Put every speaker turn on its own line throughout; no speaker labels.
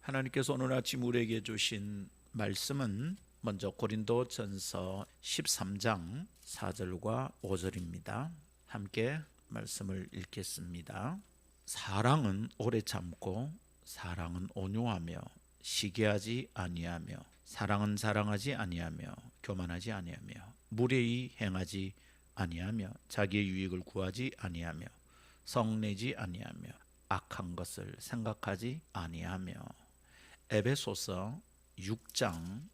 하나님께서 오늘 아침 우리에게 주신 말씀은 먼저 고린도전서 13장 4절과 5절입니다. 함께 말씀을 읽겠습니다. 사랑은 오래 참고 사랑은 온유하며 시기하지 아니하며 사랑은 자랑하지 아니하며 교만하지 아니하며 무례히 행하지 아니하며 자기의 유익을 구하지 아니하며 성내지 아니하며 악한 것을 생각하지 아니하며. 에베소서 6장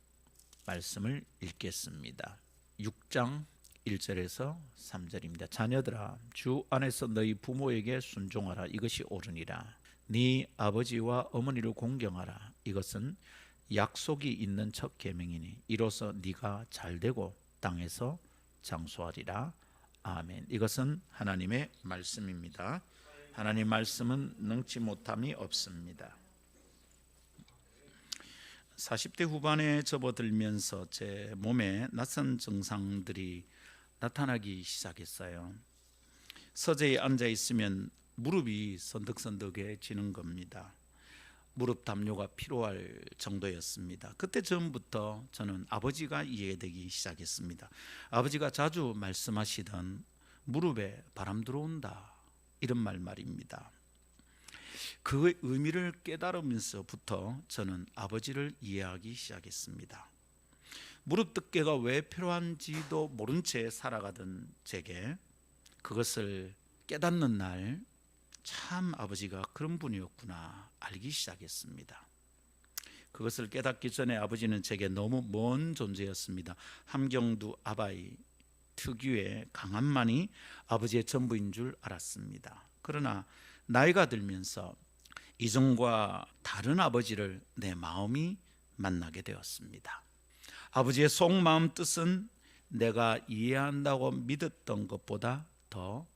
말씀을 읽겠습니다. 6장 1절에서 3절입니다. 자녀들아, 주 안에서 너희 부모에게 순종하라. 이것이 옳으니라. 네 아버지와 어머니를 공경하라. 이것은 약속이 있는 첫 계명이니 이로써 네가 잘되고 땅에서 장수하리라. 아멘. 이것은 하나님의 말씀입니다. 하나님 말씀은 능치 못함이 없습니다. 40대 후반에 접어들면서 제 몸에 낯선 증상들이 나타나기 시작했어요. 서재에 앉아 있으면 무릎이 선득선득해지는 겁니다. 무릎 담요가 필요할 정도였습니다. 그때 전부터 저는 아버지가 이해되기 시작했습니다. 아버지가 자주 말씀하시던 무릎에 바람 들어온다, 이런 말입니다. 그 의미를 깨달으면서부터 저는 아버지를 이해하기 시작했습니다. 무릎 덮개가 왜 필요한지도 모른 채 살아가던 제게 그것을 깨닫는 날, 참 아버지가 그런 분이었구나 알기 시작했습니다. 그것을 깨닫기 전에 아버지는 제게 너무 먼 존재였습니다. 함경도 아바이 특유의 강함만이 아버지의 전부인 줄 알았습니다. 그러나 나이가 들면서 이전과 다른 아버지를 내 마음이 만나게 되었습니다. 아버지의 속마음 뜻은 내가 이해한다고 믿었던 것보다 더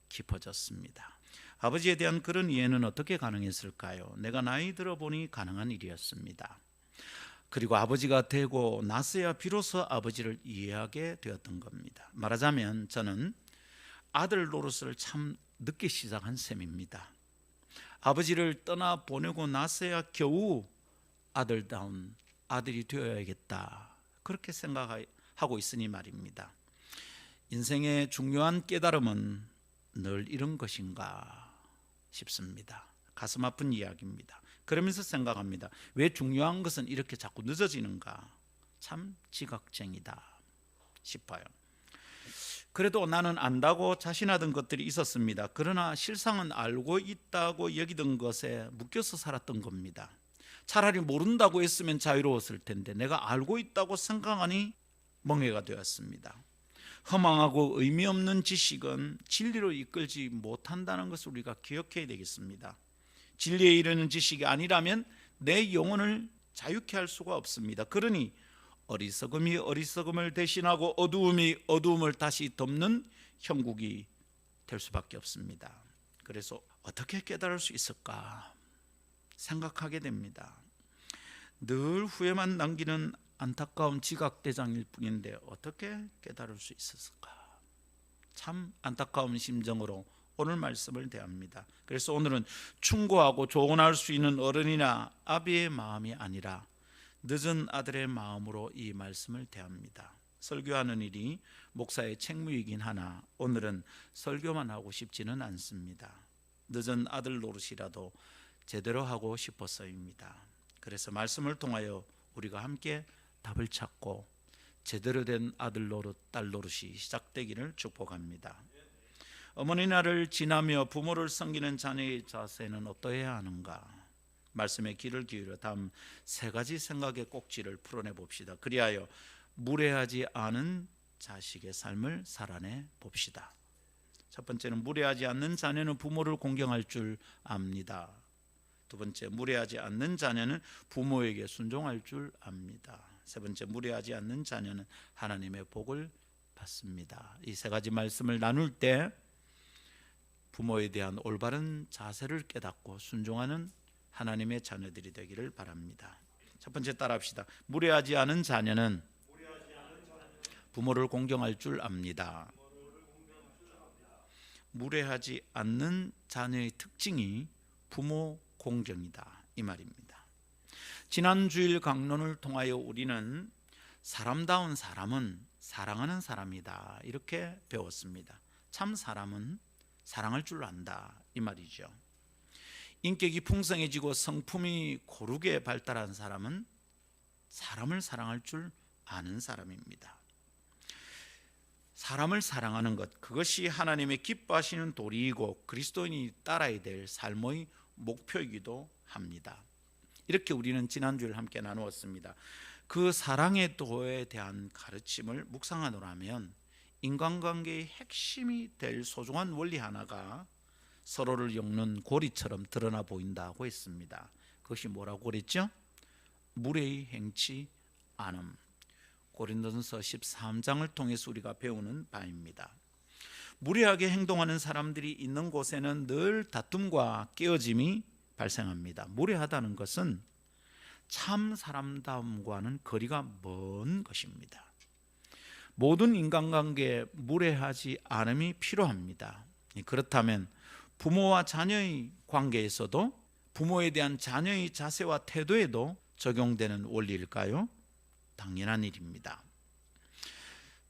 깊어졌습니다. 아버지에 대한 그런 이해는 어떻게 가능했을까요? 내가 나이 들어보니 가능한 일이었습니다. 그리고 아버지가 되고 나서야 비로소 아버지를 이해하게 되었던 겁니다. 말하자면 저는 아들 노릇을 참 늦게 시작한 셈입니다. 아버지를 떠나보내고 나서야 겨우 아들다운 아들이 되어야겠다, 그렇게 생각하고 있으니 말입니다. 인생의 중요한 깨달음은 늘 이런 것인가 싶습니다. 가슴 아픈 이야기입니다. 그러면서 생각합니다. 왜 중요한 것은 이렇게 자꾸 늦어지는가? 참 지각쟁이다 싶어요. 그래도 나는 안다고 자신하던 것들이 있었습니다. 그러나 실상은 알고 있다고 여기던 것에 묶여서 살았던 겁니다. 차라리 모른다고 했으면 자유로웠을 텐데 내가 알고 있다고 생각하니 멍해가 되었습니다. 허망하고 의미 없는 지식은 진리로 이끌지 못한다는 것을 우리가 기억해야 되겠습니다. 진리에 이르는 지식이 아니라면 내 영혼을 자유케 할 수가 없습니다. 그러니 어리석음이 어리석음을 대신하고 어두움이 어두움을 다시 덮는 형국이 될 수밖에 없습니다. 그래서 어떻게 깨달을 수 있을까 생각하게 됩니다. 늘 후회만 남기는 안타까운 지각대장일 뿐인데 어떻게 깨달을 수 있었을까? 참 안타까운 심정으로 오늘 말씀을 대합니다. 그래서 오늘은 충고하고 조언할 수 있는 어른이나 아비의 마음이 아니라 늦은 아들의 마음으로 이 말씀을 대합니다. 설교하는 일이 목사의 책무이긴 하나 오늘은 설교만 하고 싶지는 않습니다. 늦은 아들 노릇이라도 제대로 하고 싶어서입니다. 그래서 말씀을 통하여 우리가 함께 답을 찾고 제대로 된 아들 노릇, 딸 노릇이 시작되기를 축복합니다. 어머니 날을 지나며 부모를 섬기는 자녀의 자세는 어떠해야 하는가? 말씀에 귀를 기울여 다음 세 가지 생각의 꼭지를 풀어내 봅시다. 그리하여 무례하지 않은 자식의 삶을 살아내 봅시다. 첫 번째는 무례하지 않는 자녀는 부모를 공경할 줄 압니다. 두 번째, 무례하지 않는 자녀는 부모에게 순종할 줄 압니다. 세 번째, 무례하지 않는 자녀는 하나님의 복을 받습니다. 이 세 가지 말씀을 나눌 때 부모에 대한 올바른 자세를 깨닫고 순종하는 하나님의 자녀들이 되기를 바랍니다. 첫 번째 따라합시다. 무례하지 않은 자녀는 부모를 공경할 줄 압니다. 무례하지 않는 자녀의 특징이 부모 공경이다, 이 말입니다. 지난 주일 강론을 통하여 우리는 사람다운 사람은 사랑하는 사람이다, 이렇게 배웠습니다. 참 사람은 사랑할 줄 안다, 이 말이죠. 인격이 풍성해지고 성품이 고르게 발달한 사람은 사람을 사랑할 줄 아는 사람입니다. 사람을 사랑하는 것, 그것이 하나님의 기뻐하시는 도리이고 그리스도인이 따라야 될 삶의 목표이기도 합니다. 이렇게 우리는 지난주를 함께 나누었습니다. 그 사랑의 도에 대한 가르침을 묵상하노라면 인간관계의 핵심이 될 소중한 원리 하나가 서로를 엮는 고리처럼 드러나 보인다고 했습니다. 그것이 뭐라고 그랬죠? 무례히 행치 않음. 고린도전서 13장을 통해서 우리가 배우는 바입니다. 무례하게 행동하는 사람들이 있는 곳에는 늘 다툼과 깨어짐이 발생합니다. 무례하다는 것은 참 사람다움과는 거리가 먼 것입니다. 모든 인간관계에 무례하지 않음이 필요합니다. 그렇다면 부모와 자녀의 관계에서도 부모에 대한 자녀의 자세와 태도에도 적용되는 원리일까요? 당연한 일입니다.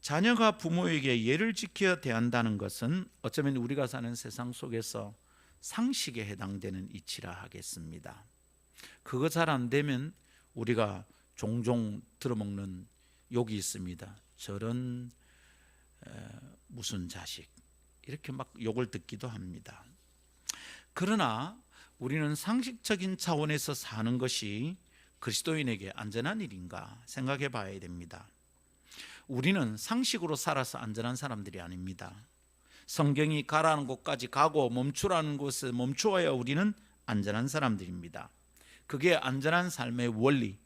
자녀가 부모에게 예를 지켜 대한다는 것은 어쩌면 우리가 사는 세상 속에서 상식에 해당되는 이치라 하겠습니다. 그거 잘 안 되면 우리가 종종 들어먹는 욕이 있습니다. 저런 무슨 자식, 이렇게 막 욕을 듣기도 합니다. 그러나 우리는 상식적인 차원에서 사는 것이 그리스도인에게 안전한 일인가 생각해 봐야 됩니다. 우리는 상식으로 살아서 안전한 사람들이 아닙니다. 성경이 가라는 곳까지 가고 멈추라는 곳에 멈추어야 우리는 안전한 사람들입니다. 그게 안전한 삶의 원리,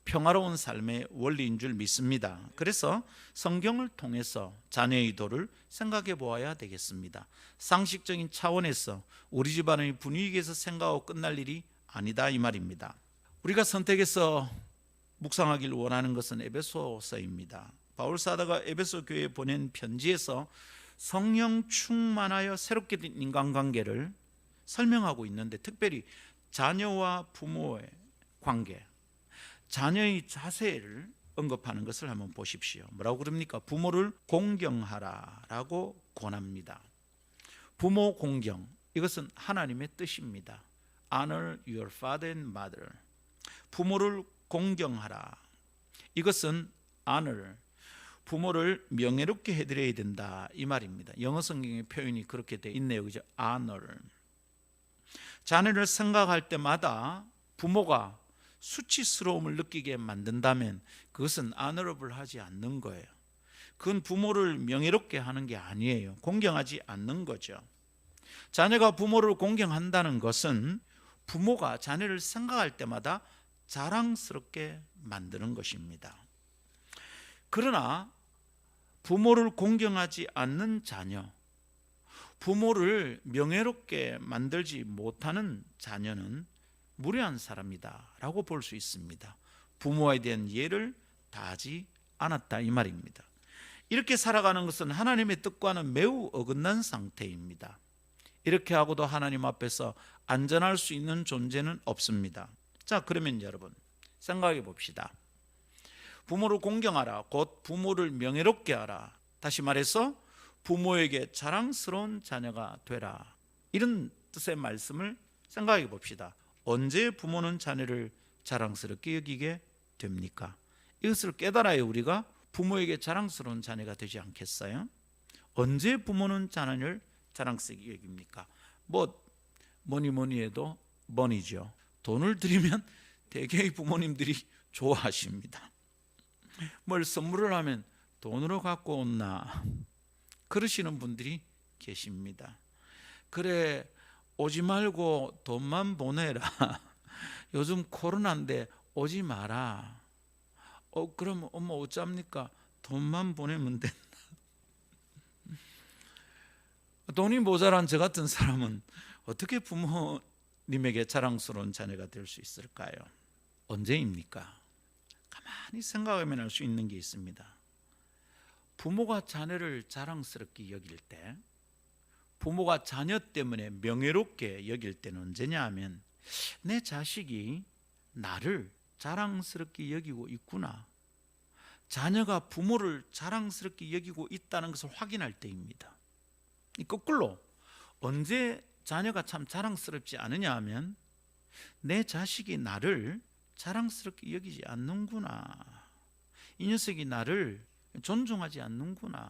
평화로운 삶의 원리인 줄 믿습니다. 그래서 성경을 통해서 자녀의 도를 생각해 보아야 되겠습니다. 상식적인 차원에서 우리 집안의 분위기에서 생각하고 끝날 일이 아니다, 이 말입니다. 우리가 선택해서 묵상하길 원하는 것은 에베소서입니다. 바울 사도가 에베소 교회에 보낸 편지에서 성령 충만하여 새롭게 된 인간관계를 설명하고 있는데, 특별히 자녀와 부모의 관계, 자녀의 자세를 언급하는 것을 한번 보십시오. 뭐라고 그럽니까? 부모를 공경하라라고 권합니다. 부모 공경, 이것은 하나님의 뜻입니다. Honor your father and mother. 부모를 공경하라. 이것은 honor, 부모를 명예롭게 해드려야 된다, 이 말입니다. 영어 성경의 표현이 그렇게 돼 있네요, 그죠? honor. 자녀를 생각할 때마다 부모가 수치스러움을 느끼게 만든다면 그것은 honorable 하지 않는 거예요. 그건 부모를 명예롭게 하는 게 아니에요. 공경하지 않는 거죠. 자녀가 부모를 공경한다는 것은 부모가 자녀를 생각할 때마다 자랑스럽게 만드는 것입니다. 그러나 부모를 공경하지 않는 자녀, 부모를 명예롭게 만들지 못하는 자녀는 무례한 사람이다 라고 볼 수 있습니다. 부모에 대한 예를 다하지 않았다, 이 말입니다. 이렇게 살아가는 것은 하나님의 뜻과는 매우 어긋난 상태입니다. 이렇게 하고도 하나님 앞에서 안전할 수 있는 존재는 없습니다. 자, 그러면 여러분 생각해 봅시다. 부모를 공경하라, 곧 부모를 명예롭게 하라. 다시 말해서 부모에게 자랑스러운 자녀가 되라, 이런 뜻의 말씀을 생각해 봅시다. 언제 부모는 자녀를 자랑스럽게 여기게 됩니까? 이것을 깨달아야 우리가 부모에게 자랑스러운 자녀가 되지 않겠어요? 언제 부모는 자녀를 자랑스럽게 여깁니까? 뭐니 해도 money죠. 돈을 드리면 대개의 부모님들이 좋아하십니다. 뭘 선물을 하면 돈으로 갖고 온나 그러시는 분들이 계십니다. 그래, 오지 말고 돈만 보내라. 요즘 코로나인데 오지 마라. 그럼 엄마 어쩝니까? 돈만 보내면 된다. 돈이 모자란 저 같은 사람은 어떻게 부모님에게 자랑스러운 자녀가 될 수 있을까요? 언제입니까? 가만히 생각하면 알 수 있는 게 있습니다. 부모가 자녀를 자랑스럽게 여길 때, 부모가 자녀 때문에 명예롭게 여길 때는 언제냐 하면 내 자식이 나를 자랑스럽게 여기고 있구나, 자녀가 부모를 자랑스럽게 여기고 있다는 것을 확인할 때입니다. 거꾸로 언제 자녀가 참 자랑스럽지 않으냐 하면 내 자식이 나를 자랑스럽게 여기지 않는구나, 이 녀석이 나를 존중하지 않는구나,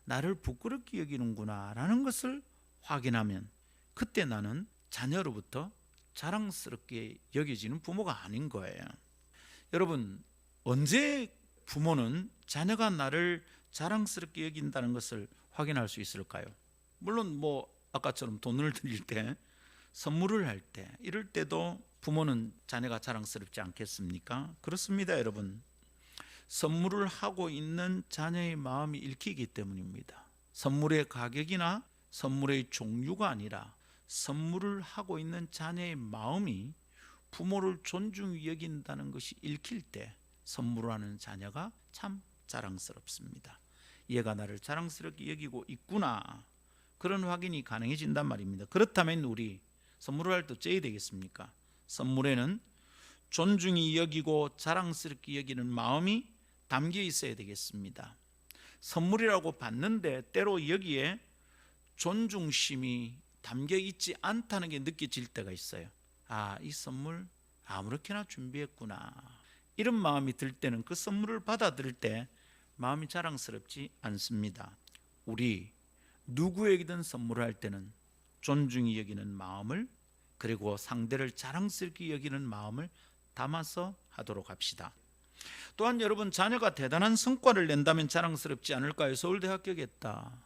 나를 부끄럽게 여기는구나 라는 것을 확인하면 그때 나는 자녀로부터 자랑스럽게 여겨지는 부모가 아닌 거예요. 여러분, 언제 부모는 자녀가 나를 자랑스럽게 여긴다는 것을 확인할 수 있을까요? 물론 아까처럼 돈을 드릴 때, 선물을 할 때, 이럴 때도 부모는 자녀가 자랑스럽지 않겠습니까? 그렇습니다, 여러분. 선물을 하고 있는 자녀의 마음이 읽히기 때문입니다. 선물의 가격이나 선물의 종류가 아니라 선물을 하고 있는 자녀의 마음이 부모를 존중히 여긴다는 것이 읽힐 때 선물을 하는 자녀가 참 자랑스럽습니다. 얘가 나를 자랑스럽게 여기고 있구나, 그런 확인이 가능해진단 말입니다. 그렇다면 우리 선물을 할 때 어째야 되겠습니까? 선물에는 존중히 여기고 자랑스럽게 여기는 마음이 담겨 있어야 되겠습니다. 선물이라고 받는데 때로 여기에 존중심이 담겨 있지 않다는 게 느껴질 때가 있어요. 이 선물 아무렇게나 준비했구나, 이런 마음이 들 때는 그 선물을 받아들일 때 마음이 자랑스럽지 않습니다. 우리 누구에게든 선물을 할 때는 존중히 여기는 마음을, 그리고 상대를 자랑스럽게 여기는 마음을 담아서 하도록 합시다. 또한 여러분, 자녀가 대단한 성과를 낸다면 자랑스럽지 않을까요? 서울대 합격했다,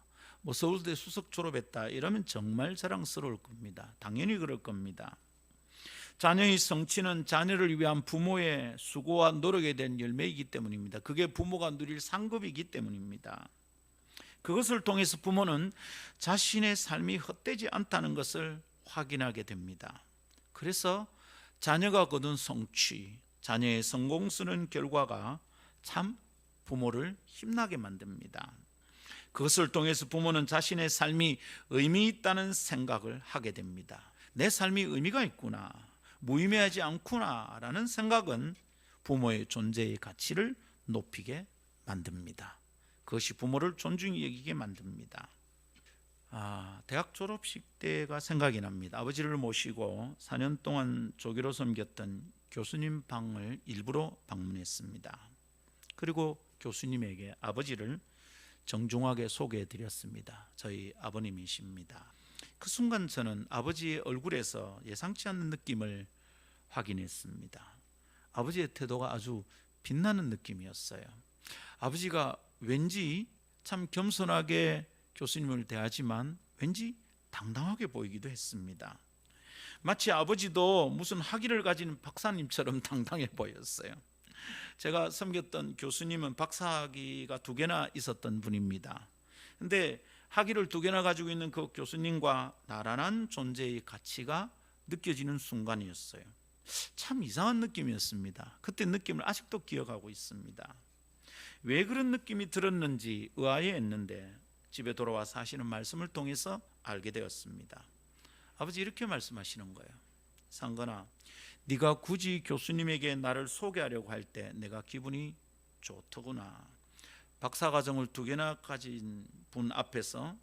서울대 수석 졸업했다, 이러면 정말 자랑스러울 겁니다. 당연히 그럴 겁니다. 자녀의 성취는 자녀를 위한 부모의 수고와 노력에 대한 열매이기 때문입니다. 그게 부모가 누릴 상급이기 때문입니다. 그것을 통해서 부모는 자신의 삶이 헛되지 않다는 것을 확인하게 됩니다. 그래서 자녀가 거둔 성취, 자녀의 성공스러운 결과가 참 부모를 힘나게 만듭니다. 그것을 통해서 부모는 자신의 삶이 의미 있다는 생각을 하게 됩니다. 내 삶이 의미가 있구나, 무의미하지 않구나 라는 생각은 부모의 존재의 가치를 높이게 만듭니다. 그것이 부모를 존중히 여기게 만듭니다. 대학 졸업식 때가 생각이 납니다. 아버지를 모시고 4년 동안 조교로 섬겼던 교수님 방을 일부러 방문했습니다. 그리고 교수님에게 아버지를 정중하게 소개해 드렸습니다. 저희 아버님이십니다. 그 순간 저는 아버지의 얼굴에서 예상치 않는 느낌을 확인했습니다. 아버지의 태도가 아주 빛나는 느낌이었어요. 아버지가 왠지 참 겸손하게 교수님을 대하지만 왠지 당당하게 보이기도 했습니다. 마치 아버지도 무슨 학위를 가진 박사님처럼 당당해 보였어요. 제가 섬겼던 교수님은 박사학위가 2개나 있었던 분입니다. 근데 학위를 2개나 가지고 있는 그 교수님과 나란한 존재의 가치가 느껴지는 순간이었어요. 참 이상한 느낌이었습니다. 그때 느낌을 아직도 기억하고 있습니다. 왜 그런 느낌이 들었는지 의아해했는데 집에 돌아와서 하시는 말씀을 통해서 알게 되었습니다. 아버지 이렇게 말씀하시는 거예요. 상건아, 네가 굳이 교수님에게 나를 소개하려고 할 때 내가 기분이 좋더구나. 박사과정을 2개나 가진 분 앞에서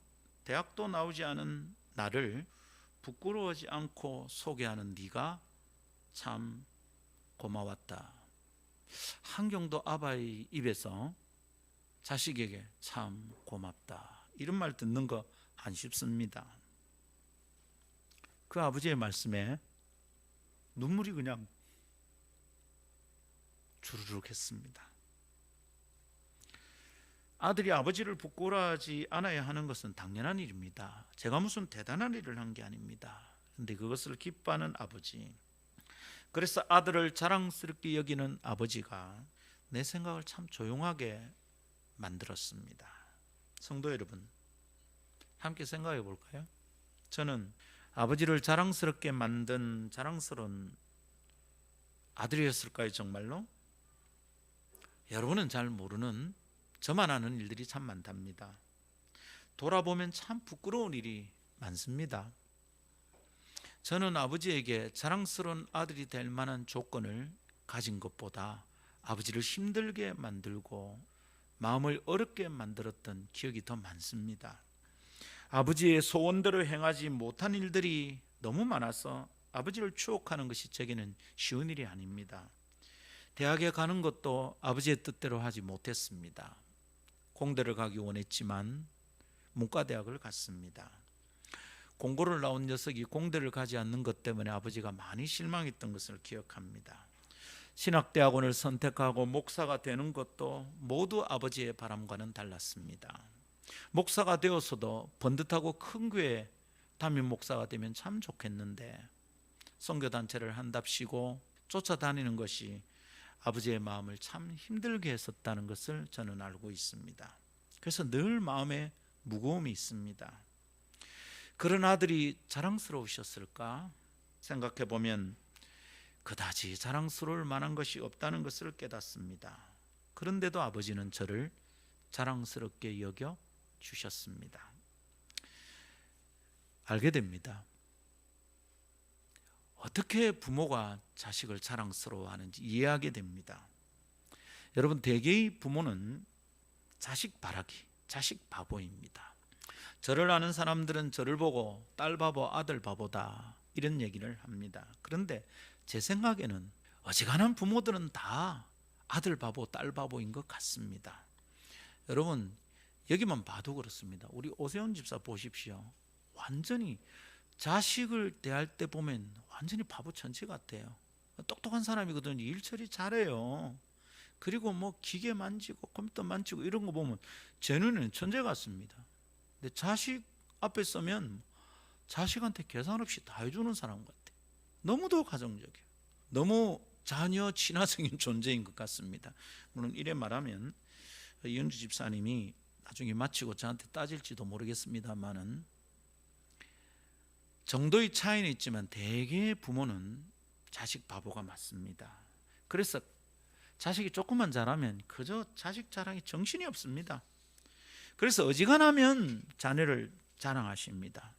대학도 나오지 않은 나를 부끄러워하지 않고 소개하는 네가 참 고마웠다. 한경도 아바의 입에서 자식에게 참 고맙다, 이런 말 듣는 거 안 쉽습니다. 그 아버지의 말씀에 눈물이 그냥 주르륵 했습니다. 아들이 아버지를 부끄러워하지 않아야 하는 것은 당연한 일입니다. 제가 무슨 대단한 일을 한 게 아닙니다. 그런데 그것을 기뻐하는 아버지, 그래서 아들을 자랑스럽게 여기는 아버지가 내 생각을 참 조용하게 만들었습니다. 성도 여러분, 함께 생각해 볼까요? 저는 아버지를 자랑스럽게 만든 자랑스러운 아들이었을까요, 정말로? 여러분은 잘 모르는 저만 아는 일들이 참 많답니다. 돌아보면 참 부끄러운 일이 많습니다. 저는 아버지에게 자랑스러운 아들이 될 만한 조건을 가진 것보다 아버지를 힘들게 만들고 마음을 어렵게 만들었던 기억이 더 많습니다. 아버지의 소원대로 행하지 못한 일들이 너무 많아서 아버지를 추억하는 것이 제게는 쉬운 일이 아닙니다. 대학에 가는 것도 아버지의 뜻대로 하지 못했습니다. 공대를 가기 원했지만 문과대학을 갔습니다. 공고를 나온 녀석이 공대를 가지 않는 것 때문에 아버지가 많이 실망했던 것을 기억합니다. 신학대학원을 선택하고 목사가 되는 것도 모두 아버지의 바람과는 달랐습니다. 목사가 되어서도 번듯하고 큰 교회 담임 목사가 되면 참 좋겠는데 선교단체를 한답시고 쫓아다니는 것이 아버지의 마음을 참 힘들게 했었다는 것을 저는 알고 있습니다. 그래서 늘 마음에 무거움이 있습니다. 그런 아들이 자랑스러우셨을까 생각해 보면 그다지 자랑스러울 만한 것이 없다는 것을 깨닫습니다. 그런데도 아버지는 저를 자랑스럽게 여겨 주셨습니다. 알게 됩니다. 어떻게 부모가 자식을 자랑스러워하는지 이해하게 됩니다. 여러분, 대개의 부모는 자식 바라기, 자식 바보입니다. 저를 아는 사람들은 저를 보고 딸 바보, 아들 바보다 이런 얘기를 합니다. 그런데 제 생각에는 어지간한 부모들은 다 아들 바보, 딸 바보인 것 같습니다. 여러분, 여기만 봐도 그렇습니다. 우리 오세훈 집사 보십시오. 완전히 자식을 대할 때 보면 완전히 바보 천치 같아요. 똑똑한 사람이거든요. 일처리 잘해요. 그리고 뭐 기계 만지고 컴퓨터 만지고 이런 거 보면 제 눈에는 천재 같습니다. 근데 자식 앞에 서면 자식한테 계산 없이 다 해주는 사람 같아요. 너무도 가정적이에요. 너무 자녀 친화적인 존재인 것 같습니다. 물론 이래 말하면 이현주 집사님이 나중에 마치고 저한테 따질지도 모르겠습니다만은 정도의 차이는 있지만 대개 부모는 자식 바보가 맞습니다. 그래서 자식이 조금만 잘하면 그저 자식 자랑이 정신이 없습니다. 그래서 어지간하면 자녀를 자랑하십니다.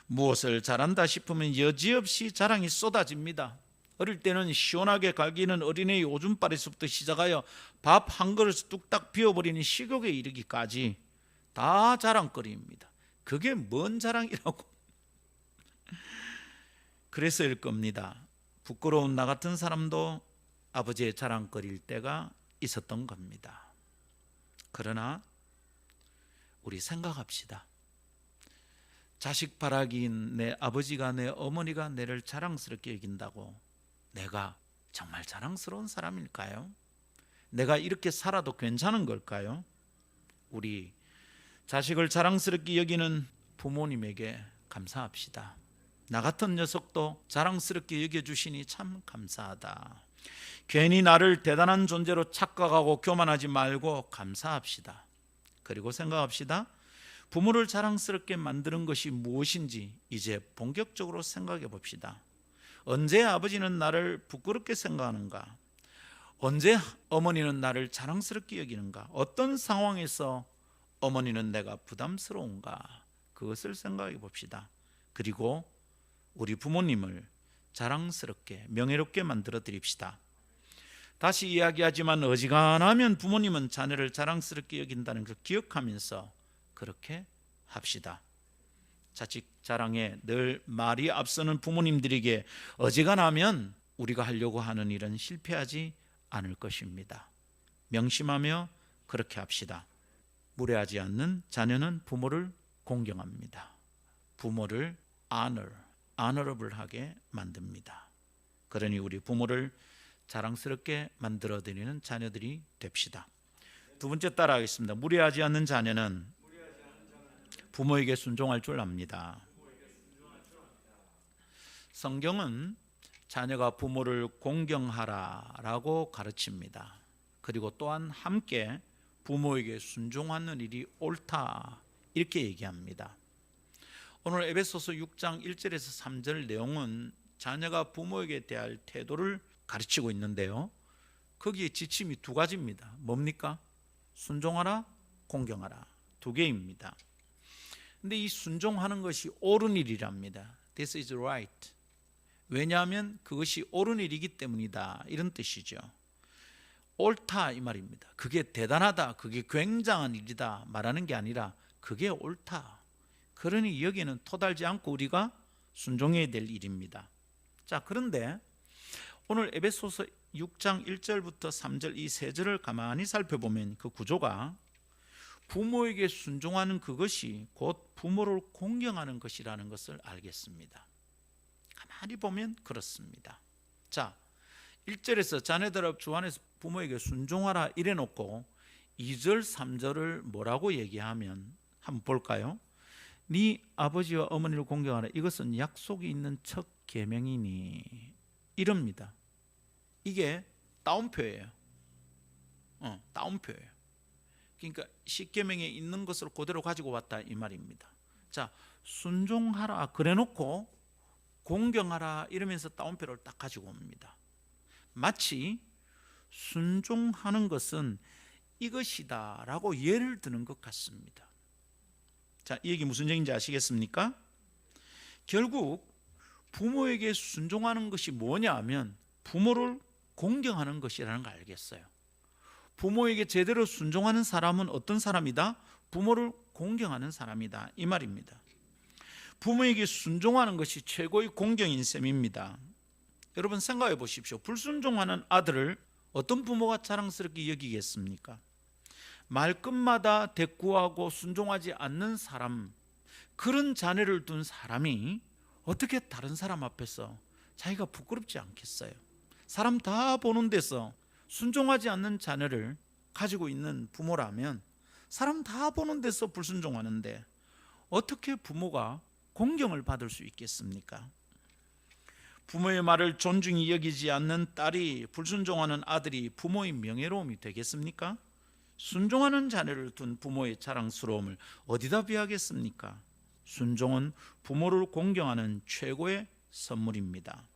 무엇을 잘한다 싶으면 여지없이 자랑이 쏟아집니다. 어릴 때는 시원하게 갈기는 어린애의 오줌바리서부터 시작하여 밥 한 그릇 뚝딱 비워버리는 식욕에 이르기까지 다 자랑거리입니다. 그게 뭔 자랑이라고. 그래서일 겁니다. 부끄러운 나 같은 사람도 아버지의 자랑거리일 때가 있었던 겁니다. 그러나 우리 생각합시다. 자식 바라기인 내 아버지가, 내 어머니가 내를 자랑스럽게 여긴다고 내가 정말 자랑스러운 사람일까요? 내가 이렇게 살아도 괜찮은 걸까요? 우리 자식을 자랑스럽게 여기는 부모님에게 감사합시다. 나 같은 녀석도 자랑스럽게 여겨주시니 참 감사하다. 괜히 나를 대단한 존재로 착각하고 교만하지 말고 감사합시다. 그리고 생각합시다. 부모를 자랑스럽게 만드는 것이 무엇인지 이제 본격적으로 생각해 봅시다. 언제 아버지는 나를 부끄럽게 생각하는가? 언제 어머니는 나를 자랑스럽게 여기는가? 어떤 상황에서 어머니는 내가 부담스러운가? 그것을 생각해 봅시다. 그리고 우리 부모님을 자랑스럽게 명예롭게 만들어 드립시다. 다시 이야기하지만 어지간하면 부모님은 자녀를 자랑스럽게 여긴다는 걸 기억하면서 그렇게 합시다. 자식 자랑에 늘 말이 앞서는 부모님들에게 어지간하면 우리가 하려고 하는 일은 실패하지 않을 것입니다. 명심하며 그렇게 합시다. 무례하지 않는 자녀는 부모를 공경합니다. 부모를 honorable하게 만듭니다. 그러니 우리 부모를 자랑스럽게 만들어드리는 자녀들이 됩시다. 두 번째 따라하겠습니다. 무례하지 않는 자녀는 부모에게 순종할 줄 압니다. 성경은 자녀가 부모를 공경하라라고 가르칩니다. 그리고 또한 함께 부모에게 순종하는 일이 옳다 이렇게 얘기합니다. 오늘 에베소서 6장 1절에서 3절 내용은 자녀가 부모에게 대할 태도를 가르치고 있는데요. 거기에 지침이 두 가지입니다. 뭡니까? 순종하라, 공경하라. 두 개입니다. 근데 이 순종하는 것이 옳은 일이랍니다. This is right. 왜냐하면 그것이 옳은 일이기 때문이다, 이런 뜻이죠. 옳다 이 말입니다. 그게 대단하다, 그게 굉장한 일이다 말하는 게 아니라 그게 옳다. 그러니 여기에는 토달지 않고 우리가 순종해야 될 일입니다. 자, 그런데 오늘 에베소서 6장 1절부터 3절 이 세 절을 가만히 살펴보면 그 구조가 부모에게 순종하는 그것이 곧 부모를 공경하는 것이라는 것을 알겠습니다. 가만히 보면 그렇습니다. 자, 1절에서 자네들아 주 안에서 부모에게 순종하라 이래 놓고 2절 3절을 뭐라고 얘기하면 한번 볼까요? 네 아버지와 어머니를 공경하라, 이것은 약속이 있는 첫 계명이니, 이럽니다. 이게 따옴표예요. 따옴표예요. 그러니까 십계명에 있는 것을 그대로 가지고 왔다 이 말입니다. 자, 순종하라 그래 놓고 공경하라 이러면서 따옴표를 딱 가지고 옵니다. 마치 순종하는 것은 이것이다 라고 예를 드는 것 같습니다. 자, 이 얘기 무슨 얘기인지 아시겠습니까? 결국 부모에게 순종하는 것이 뭐냐 하면 부모를 공경하는 것이라는 걸 알겠어요. 부모에게 제대로 순종하는 사람은 어떤 사람이다? 부모를 공경하는 사람이다 이 말입니다. 부모에게 순종하는 것이 최고의 공경인 셈입니다. 여러분 생각해 보십시오. 불순종하는 아들을 어떤 부모가 자랑스럽게 여기겠습니까? 말끝마다 대꾸하고 순종하지 않는 사람, 그런 자녀를 둔 사람이 어떻게 다른 사람 앞에서 자기가 부끄럽지 않겠어요? 사람 다 보는 데서 순종하지 않는 자녀를 가지고 있는 부모라면 사람 다 보는 데서 불순종하는데 어떻게 부모가 공경을 받을 수 있겠습니까? 부모의 말을 존중히 여기지 않는 딸이 불순종하는 아들이 부모의 명예로움이 되겠습니까? 순종하는 자녀를 둔 부모의 자랑스러움을 어디다 비하겠습니까? 순종은 부모를 공경하는 최고의 선물입니다.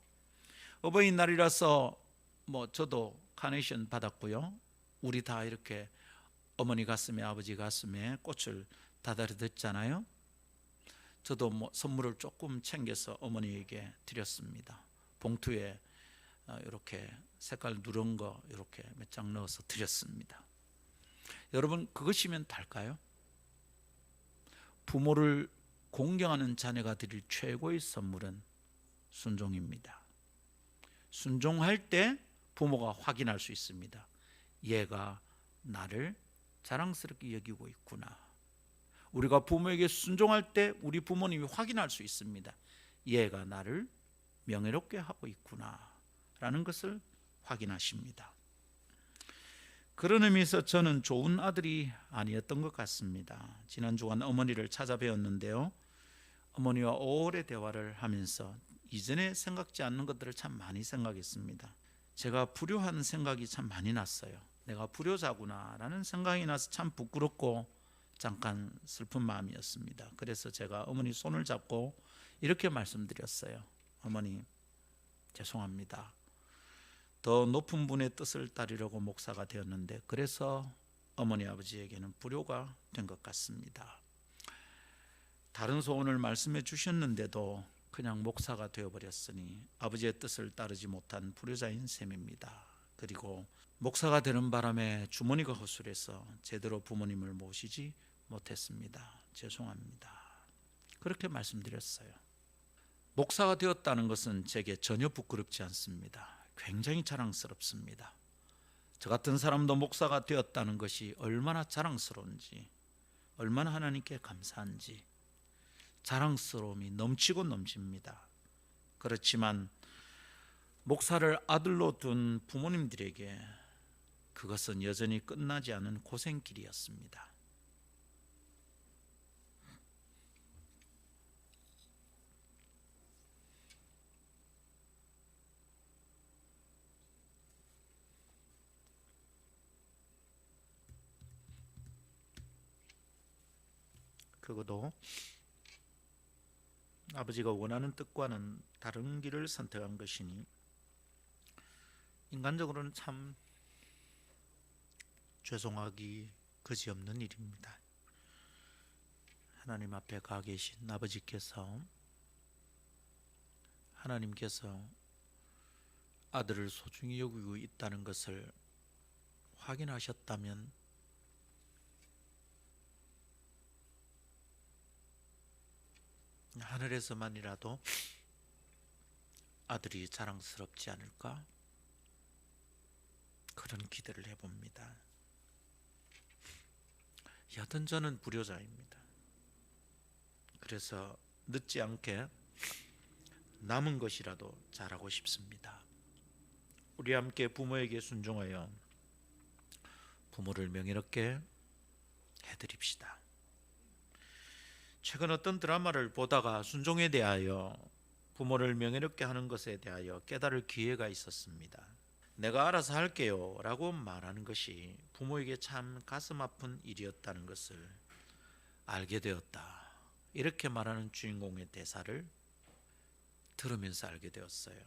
어버이날이라서 저도 카네이션 받았고요. 우리 다 이렇게 어머니 가슴에 아버지 가슴에 꽃을 다다르댔잖아요. 저도 선물을 조금 챙겨서 어머니에게 드렸습니다. 봉투에 이렇게 색깔 누런 거 이렇게 몇 장 넣어서 드렸습니다. 여러분 그것이면 달까요? 부모를 공경하는 자녀가 드릴 최고의 선물은 순종입니다. 순종할 때 부모가 확인할 수 있습니다. 얘가 나를 자랑스럽게 여기고 있구나. 우리가 부모에게 순종할 때 우리 부모님이 확인할 수 있습니다. 얘가 나를 명예롭게 하고 있구나 라는 것을 확인하십니다. 그런 의미에서 저는 좋은 아들이 아니었던 것 같습니다. 지난 주간 어머니를 찾아뵈었는데요, 어머니와 오래 대화를 하면서 이전에 생각지 않는 것들을 참 많이 생각했습니다. 제가 불효한 생각이 참 많이 났어요. 내가 불효자구나 라는 생각이 나서 참 부끄럽고 잠깐 슬픈 마음이었습니다. 그래서 제가 어머니 손을 잡고 이렇게 말씀드렸어요. 어머니 죄송합니다. 더 높은 분의 뜻을 따르려고 목사가 되었는데 그래서 어머니 아버지에게는 불효가 된 것 같습니다. 다른 소원을 말씀해 주셨는데도 그냥 목사가 되어버렸으니 아버지의 뜻을 따르지 못한 불효자인 셈입니다. 그리고 목사가 되는 바람에 주머니가 허술해서 제대로 부모님을 모시지 못했습니다. 죄송합니다. 그렇게 말씀드렸어요. 목사가 되었다는 것은 제게 전혀 부끄럽지 않습니다. 굉장히 자랑스럽습니다. 저 같은 사람도 목사가 되었다는 것이 얼마나 자랑스러운지, 얼마나 하나님께 감사한지 자랑스러움이 넘치고 넘칩니다. 그렇지만 목사를 아들로 둔 부모님들에게 그것은 여전히 끝나지 않은 고생길이었습니다. 그것도 아버지가 원하는 뜻과는 다른 길을 선택한 것이니 인간적으로는 참 죄송하기 그지없는 일입니다. 하나님 앞에 가 계신 아버지께서, 하나님께서 아들을 소중히 여기고 있다는 것을 확인하셨다면 하늘에서만이라도 아들이 자랑스럽지 않을까? 그런 기대를 해봅니다. 여튼 저는 불효자입니다. 그래서 늦지 않게 남은 것이라도 잘하고 싶습니다. 우리 함께 부모에게 순종하여 부모를 명예롭게 해드립시다. 최근 어떤 드라마를 보다가 순종에 대하여, 부모를 명예롭게 하는 것에 대하여 깨달을 기회가 있었습니다. 내가 알아서 할게요 라고 말하는 것이 부모에게 참 가슴 아픈 일이었다는 것을 알게 되었다. 이렇게 말하는 주인공의 대사를 들으면서 알게 되었어요.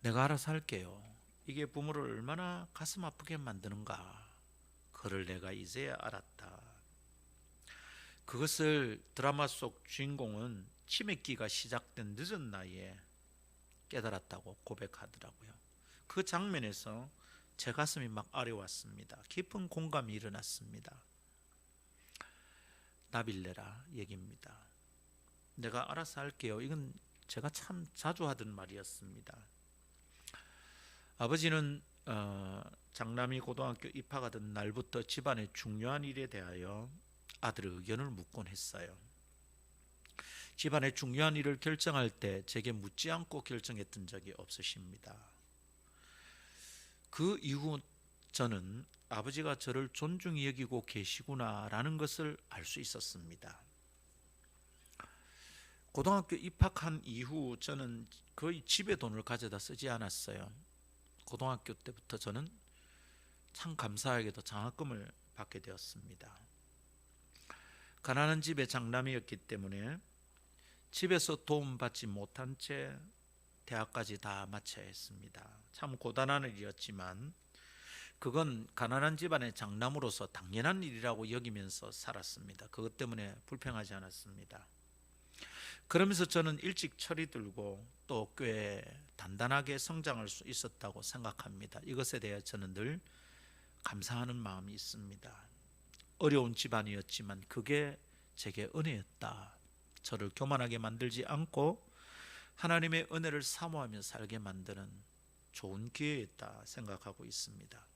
내가 알아서 할게요. 이게 부모를 얼마나 가슴 아프게 만드는가, 그를 내가 이제야 알았다. 그것을 드라마 속 주인공은 치매기가 시작된 늦은 나이에 깨달았다고 고백하더라고요. 그 장면에서 제 가슴이 막 아려왔습니다. 깊은 공감이 일어났습니다. 나빌레라 얘기입니다. 내가 알아서 할게요. 이건 제가 참 자주 하던 말이었습니다. 아버지는 장남이 고등학교 입학하던 날부터 집안의 중요한 일에 대하여 아들의 의견을 묻곤 했어요. 집안의 중요한 일을 결정할 때 제게 묻지 않고 결정했던 적이 없으십니다. 그 이후 저는 아버지가 저를 존중히 여기고 계시구나라는 것을 알 수 있었습니다. 고등학교 입학한 이후 저는 거의 집에 돈을 가져다 쓰지 않았어요. 고등학교 때부터 저는 참 감사하게도 장학금을 받게 되었습니다. 가난한 집의 장남이었기 때문에 집에서 도움받지 못한 채 대학까지 다 마쳐야 했습니다. 참 고단한 일이었지만 그건 가난한 집안의 장남으로서 당연한 일이라고 여기면서 살았습니다. 그것 때문에 불평하지 않았습니다. 그러면서 저는 일찍 철이 들고 또 꽤 단단하게 성장할 수 있었다고 생각합니다. 이것에 대해 저는 늘 감사하는 마음이 있습니다. 어려운 집안이었지만 그게 제게 은혜였다. 저를 교만하게 만들지 않고 하나님의 은혜를 사모하며 살게 만드는 좋은 기회였다 생각하고 있습니다.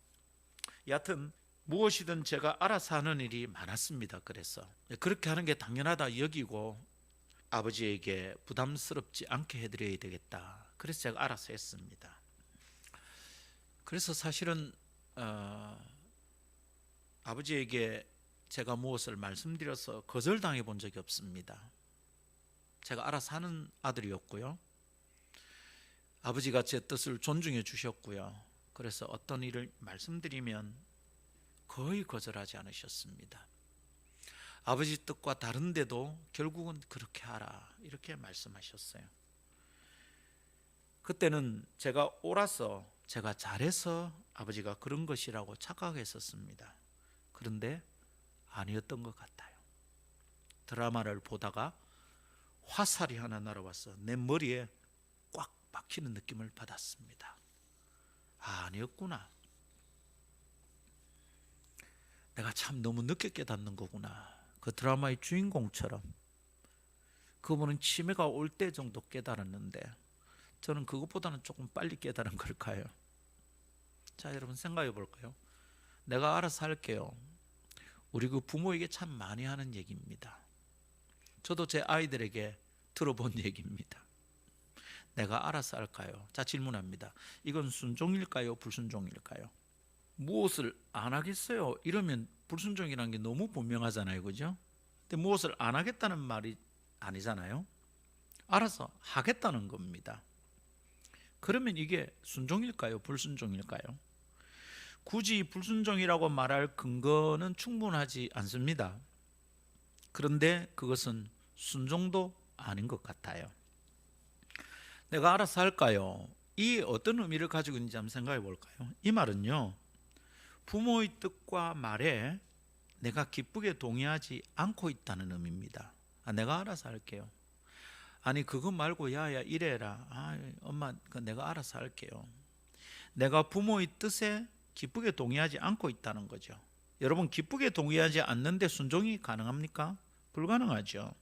여하튼 무엇이든 제가 알아서 하는 일이 많았습니다. 그래서 그렇게 하는 게 당연하다 여기고 아버지에게 부담스럽지 않게 해드려야 되겠다. 그래서 제가 알아서 했습니다. 그래서 사실은 아버지에게 제가 무엇을 말씀드려서 거절당해 본 적이 없습니다. 제가 알아서 하는 아들이었고요. 아버지가 제 뜻을 존중해 주셨고요. 그래서 어떤 일을 말씀드리면 거의 거절하지 않으셨습니다. 아버지 뜻과 다른데도 결국은 그렇게 하라 이렇게 말씀하셨어요. 그때는 제가 옳아서, 제가 잘해서 아버지가 그런 것이라고 착각했었습니다. 그런데 아니었던 것 같아요. 드라마를 보다가 화살이 하나 날아와서 내 머리에 꽉 박히는 느낌을 받았습니다. 아니었구나. 내가 참 너무 늦게 깨닫는 거구나. 그 드라마의 주인공처럼 그분은 치매가 올 때 정도 깨달았는데 저는 그것보다는 조금 빨리 깨달은 걸까요? 자, 여러분 생각해 볼까요? 내가 알아서 할게요. 우리 그 부모에게 참 많이 하는 얘기입니다. 저도 제 아이들에게 들어본 얘기입니다. 내가 알아서 할까요? 자, 질문합니다. 이건 순종일까요? 불순종일까요? 무엇을 안 하겠어요? 이러면 불순종이라는 게 너무 분명하잖아요. 그죠? 근데 무엇을 안 하겠다는 말이 아니잖아요. 알아서 하겠다는 겁니다. 그러면 이게 순종일까요? 불순종일까요? 굳이 불순종이라고 말할 근거는 충분하지 않습니다. 그런데 그것은 순종도 아닌 것 같아요. 내가 알아서 할까요? 이 어떤 의미를 가지고 있는지 한번 생각해 볼까요? 이 말은요, 부모의 뜻과 말에 내가 기쁘게 동의하지 않고 있다는 의미입니다. 내가 알아서 할게요. 아니 그거 말고 야야 이래라. 엄마 내가 알아서 할게요. 내가 부모의 뜻에 기쁘게 동의하지 않고 있다는 거죠. 여러분, 기쁘게 동의하지 않는데 순종이 가능합니까? 불가능하죠.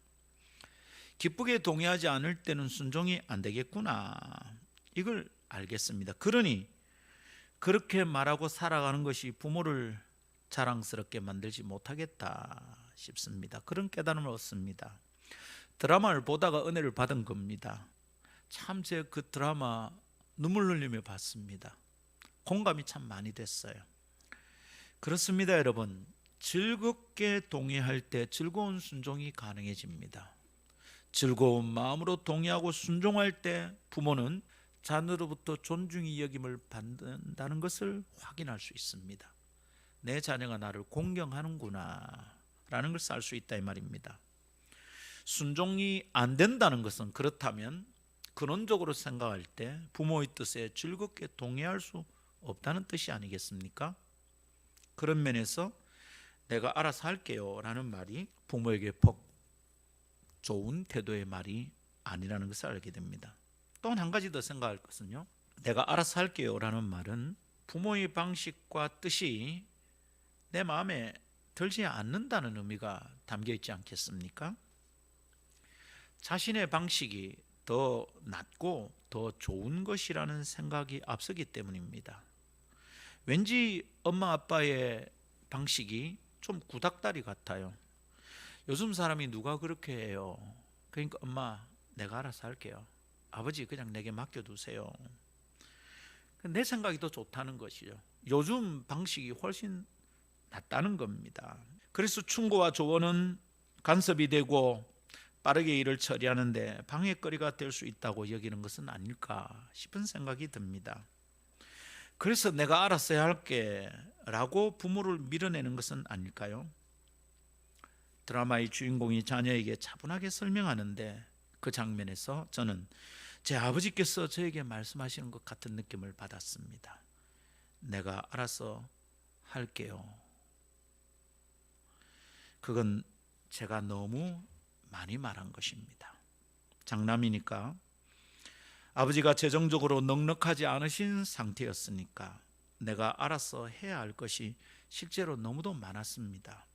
기쁘게 동의하지 않을 때는 순종이 안 되겠구나, 이걸 알겠습니다. 그러니 그렇게 말하고 살아가는 것이 부모를 자랑스럽게 만들지 못하겠다 싶습니다. 그런 깨달음을 얻습니다. 드라마를 보다가 은혜를 받은 겁니다. 참 제 그 드라마 눈물 흘리며 봤습니다. 공감이 참 많이 됐어요. 그렇습니다, 여러분. 즐겁게 동의할 때 즐거운 순종이 가능해집니다. 즐거운 마음으로 동의하고 순종할 때 부모는 자녀로부터 존중의 여김을 받는다는 것을 확인할 수 있습니다. 내 자녀가 나를 공경하는구나 라는 것을 알 수 있다, 이 말입니다. 순종이 안 된다는 것은, 그렇다면 근원적으로 생각할 때 부모의 뜻에 즐겁게 동의할 수 없다는 뜻이 아니겠습니까? 그런 면에서 내가 알아서 할게요 라는 말이 부모에게 좋은 태도의 말이 아니라는 것을 알게 됩니다. 또 한 가지 더 생각할 것은요, 내가 알아서 할게요 라는 말은 부모의 방식과 뜻이 내 마음에 들지 않는다는 의미가 담겨 있지 않겠습니까? 자신의 방식이 더 낫고 더 좋은 것이라는 생각이 앞서기 때문입니다. 왠지 엄마 아빠의 방식이 좀 구닥다리 같아요. 요즘 사람이 누가 그렇게 해요? 그러니까 엄마 내가 알아서 할게요. 아버지 그냥 내게 맡겨두세요. 내 생각이 더 좋다는 것이죠. 요즘 방식이 훨씬 낫다는 겁니다. 그래서 충고와 조언은 간섭이 되고 빠르게 일을 처리하는데 방해거리가 될 수 있다고 여기는 것은 아닐까 싶은 생각이 듭니다. 그래서 내가 알아서 할게 라고 부모를 밀어내는 것은 아닐까요? 드라마의 주인공이 자녀에게 차분하게 설명하는데 그 장면에서 저는 제 아버지께서 저에게 말씀하시는 것 같은 느낌을 받았습니다. 내가 알아서 할게요. 그건 제가 너무 많이 말한 것입니다. 장남이니까, 아버지가 재정적으로 넉넉하지 않으신 상태였으니까 내가 알아서 해야 할 것이 실제로 너무도 많았습니다.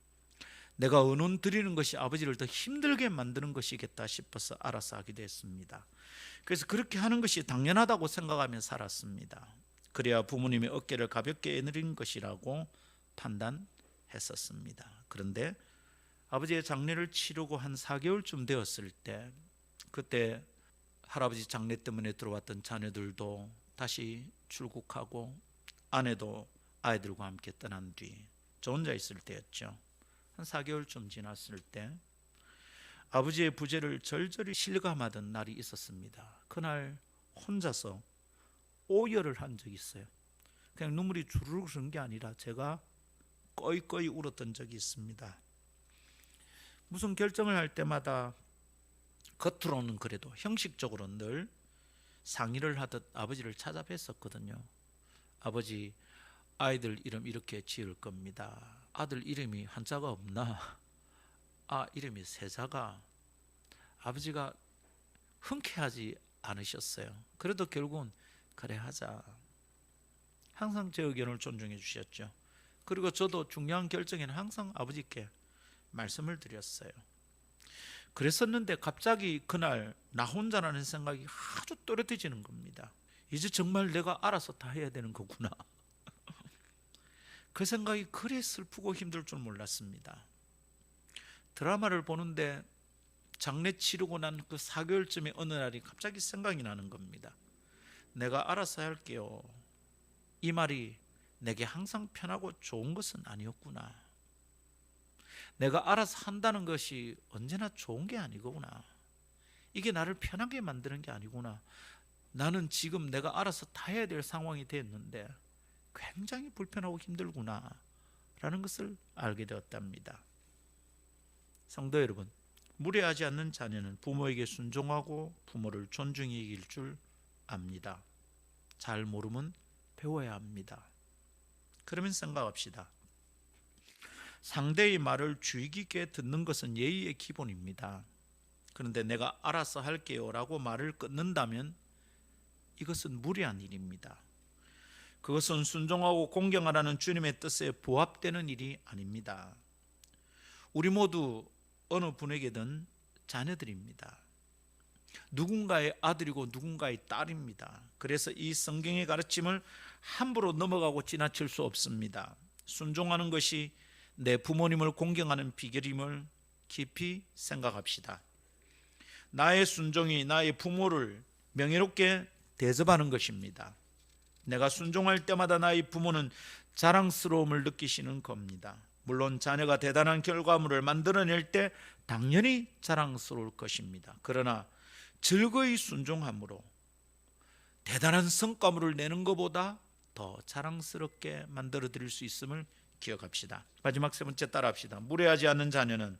내가 은혼 드리는 것이 아버지를 더 힘들게 만드는 것이겠다 싶어서 알아서 하기도 했습니다. 그래서 그렇게 하는 것이 당연하다고 생각하며 살았습니다. 그래야 부모님의 어깨를 가볍게 내린 것이라고 판단했었습니다. 그런데 아버지의 장례를 치르고 한 4개월쯤 되었을 때, 그때 할아버지 장례 때문에 들어왔던 자녀들도 다시 출국하고 아내도 아이들과 함께 떠난 뒤 저 혼자 있을 때였죠. 한 4개월쯤 지났을 때 아버지의 부재를 절절히 실감하던 날이 있었습니다. 그날 혼자서 오열을 한 적이 있어요. 그냥 눈물이 주르륵 흐른 게 아니라 제가 꺼이꺼이 울었던 적이 있습니다. 무슨 결정을 할 때마다 겉으로는 그래도 형식적으로 늘 상의를 하듯 아버지를 찾아뵀었거든요. 아버지, 아이들 이름 이렇게 지을 겁니다. 아들 이름이 한자가 없나? 이름이 세자가. 아버지가 흔쾌하지 않으셨어요. 그래도 결국은 그래 하자. 항상 제 의견을 존중해 주셨죠. 그리고 저도 중요한 결정에는 항상 아버지께 말씀을 드렸어요. 그랬었는데 갑자기 그날 나 혼자라는 생각이 아주 또렷해지는 겁니다. 이제 정말 내가 알아서 다 해야 되는 거구나. 그 생각이 그리 슬프고 힘들 줄 몰랐습니다. 드라마를 보는데 장례 치르고 난 그 4개월쯤의 어느 날이 갑자기 생각이 나는 겁니다. 내가 알아서 할게요. 이 말이 내게 항상 편하고 좋은 것은 아니었구나. 내가 알아서 한다는 것이 언제나 좋은 게 아니구나. 이게 나를 편하게 만드는 게 아니구나. 나는 지금 내가 알아서 다 해야 될 상황이 됐는데 굉장히 불편하고 힘들구나 라는 것을 알게 되었답니다. 성도 여러분, 무례하지 않는 자녀는 부모에게 순종하고 부모를 존중히 이길 줄 압니다. 잘 모르면 배워야 합니다. 그러면 생각합시다. 상대의 말을 주의 깊게 듣는 것은 예의의 기본입니다. 그런데 내가 알아서 할게요 라고 말을 끊는다면 이것은 무례한 일입니다. 그것은 순종하고 공경하라는 주님의 뜻에 부합되는 일이 아닙니다. 우리 모두 어느 분에게든 자녀들입니다. 누군가의 아들이고 누군가의 딸입니다. 그래서 이 성경의 가르침을 함부로 넘어가고 지나칠 수 없습니다. 순종하는 것이 내 부모님을 공경하는 비결임을 깊이 생각합시다. 나의 순종이 나의 부모를 명예롭게 대접하는 것입니다. 내가 순종할 때마다 나의 부모는 자랑스러움을 느끼시는 겁니다. 물론 자녀가 대단한 결과물을 만들어낼 때 당연히 자랑스러울 것입니다. 그러나 즐거이 순종함으로 대단한 성과물을 내는 것보다 더 자랑스럽게 만들어 드릴 수 있음을 기억합시다. 마지막 세 번째 따라합시다. 무례하지 않는 자녀는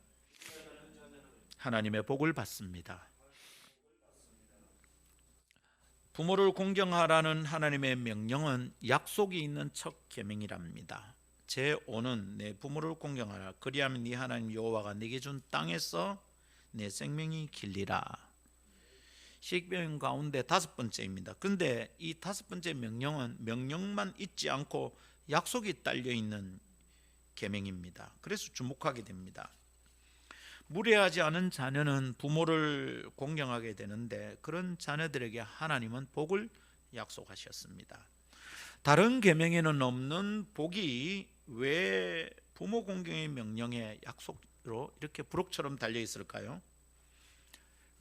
하나님의 복을 받습니다. 부모를 공경하라는 하나님의 명령은 약속이 있는 첫 계명이랍니다. 제5는 내 부모를 공경하라. 그리하면 네 하나님 여호와가 네게 준 땅에서 내 생명이 길리라. 십계명 가운데 5번째입니다. 그런데 이 5번째 명령은 명령만 있지 않고 약속이 딸려 있는 계명입니다. 그래서 주목하게 됩니다. 무례하지 않은 자녀는 부모를 공경하게 되는데 그런 자녀들에게 하나님은 복을 약속하셨습니다. 다른 계명에는 없는 복이 왜 부모 공경의 명령에 약속으로 이렇게 부록처럼 달려 있을까요?